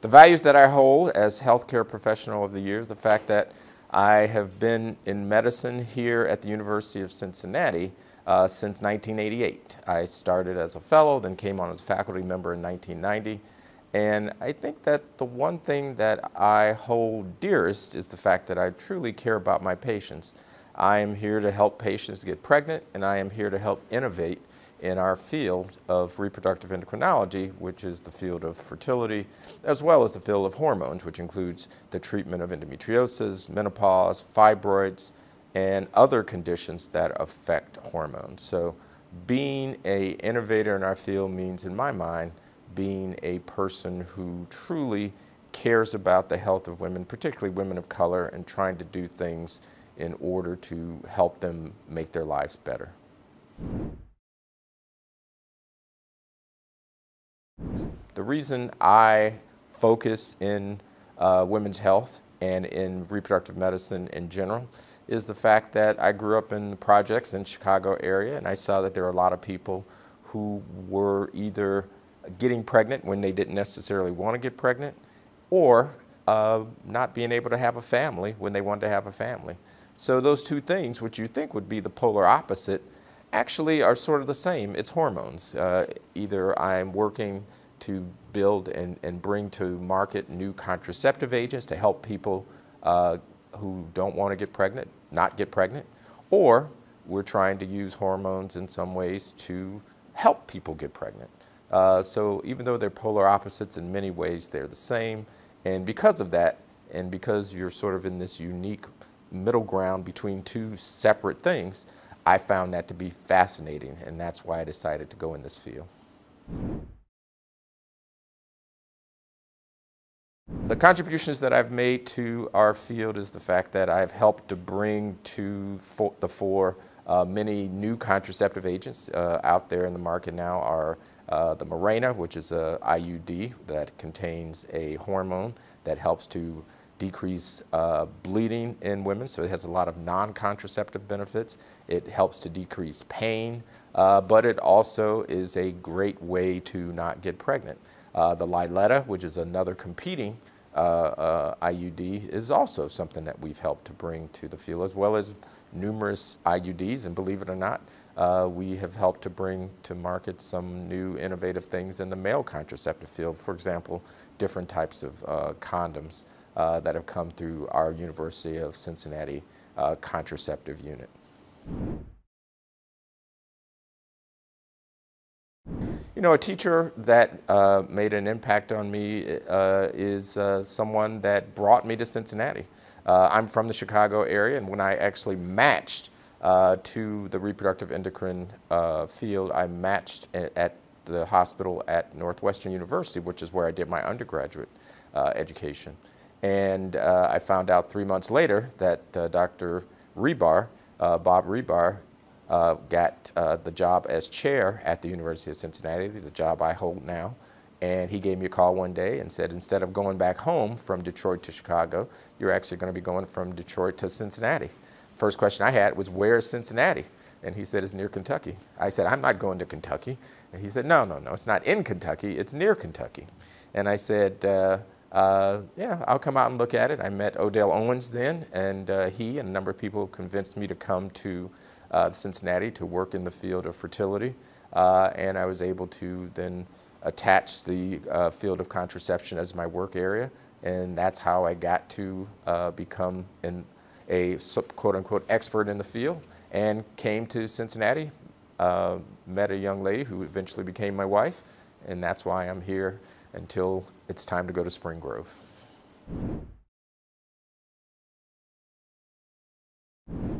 The values that I hold as healthcare professional of the year is the fact that I have been in medicine here at the University of Cincinnati since 1988. I started as a fellow, then came on as a faculty member in 1990. And I think that the one thing that I hold dearest is the fact that I truly care about my patients. I am here to help patients get pregnant, and I am here to help innovate in our field of reproductive endocrinology, which is the field of fertility, as well as the field of hormones, which includes the treatment of endometriosis, menopause, fibroids, and other conditions that affect hormones. So being an innovator in our field means, in my mind, being a person who truly cares about the health of women, particularly women of color, and trying to do things in order to help them make their lives better. The reason I focus in women's health and in reproductive medicine in general is the fact that I grew up in the projects in the Chicago area, and I saw that there were a lot of people who were either getting pregnant when they didn't necessarily want to get pregnant, or not being able to have a family when they wanted to have a family. So those two things, which you think would be the polar opposite, actually are sort of the same. It's hormones. Either I'm working to build and bring to market new contraceptive agents to help people who don't want to get pregnant, not get pregnant, or we're trying to use hormones in some ways to help people get pregnant. So even though they're polar opposites, in many ways they're the same. And because of that, and because you're sort of in this unique middle ground between two separate things, I found that to be fascinating, and that's why I decided to go in this field. The contributions that I've made to our field is the fact that I've helped to bring to the fore many new contraceptive agents out there in the market now are the Mirena, which is a IUD that contains a hormone that helps to decrease bleeding in women, so it has a lot of non-contraceptive benefits. It helps to decrease pain, but it also is a great way to not get pregnant. The Liletta, which is another competing IUD, is also something that we've helped to bring to the field, as well as numerous IUDs, and believe it or not, we have helped to bring to market some new innovative things in the male contraceptive field. For example, different types of condoms that have come through our University of Cincinnati contraceptive unit. You know, a teacher that made an impact on me is someone that brought me to Cincinnati. I'm from the Chicago area, and when I actually matched to the reproductive endocrine field, I matched at the hospital at Northwestern University, which is where I did my undergraduate education. And I found out 3 months later that Dr. Rebar, Bob Rebar, got the job as chair at the University of Cincinnati, the job I hold now. And he gave me a call one day and said, instead of going back home from Detroit to Chicago, you're actually going to be going from Detroit to Cincinnati. First question I had was, where is Cincinnati? And he said, it's near Kentucky. I said, I'm not going to Kentucky. And he said, no, it's not in Kentucky, it's near Kentucky. And I said, yeah, I'll come out and look at it. I met Odell Owens then, and he and a number of people convinced me to come to Cincinnati to work in the field of fertility. And I was able to then attach the field of contraception as my work area. And that's how I got to become a quote-unquote expert in the field, and came to Cincinnati, met a young lady who eventually became my wife, and that's why I'm here until it's time to go to Spring Grove.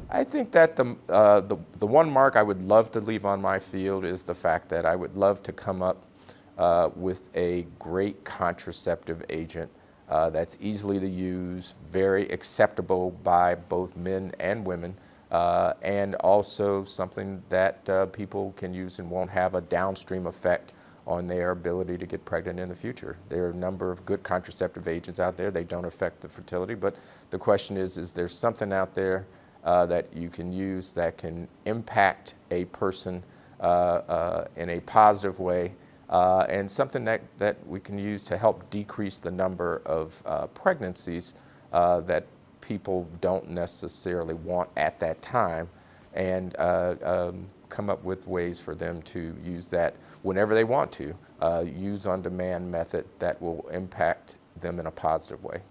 I think that the one mark I would love to leave on my field is the fact that I would love to come up with a great contraceptive agent that's easily to use, very acceptable by both men and women, and also something that people can use and won't have a downstream effect on their ability to get pregnant in the future. There are a number of good contraceptive agents out there. They don't affect the fertility, but the question is there something out there that you can use that can impact a person in a positive way and something that we can use to help decrease the number of pregnancies that people don't necessarily want at that time, and come up with ways for them to use that whenever they want to, use on-demand method that will impact them in a positive way.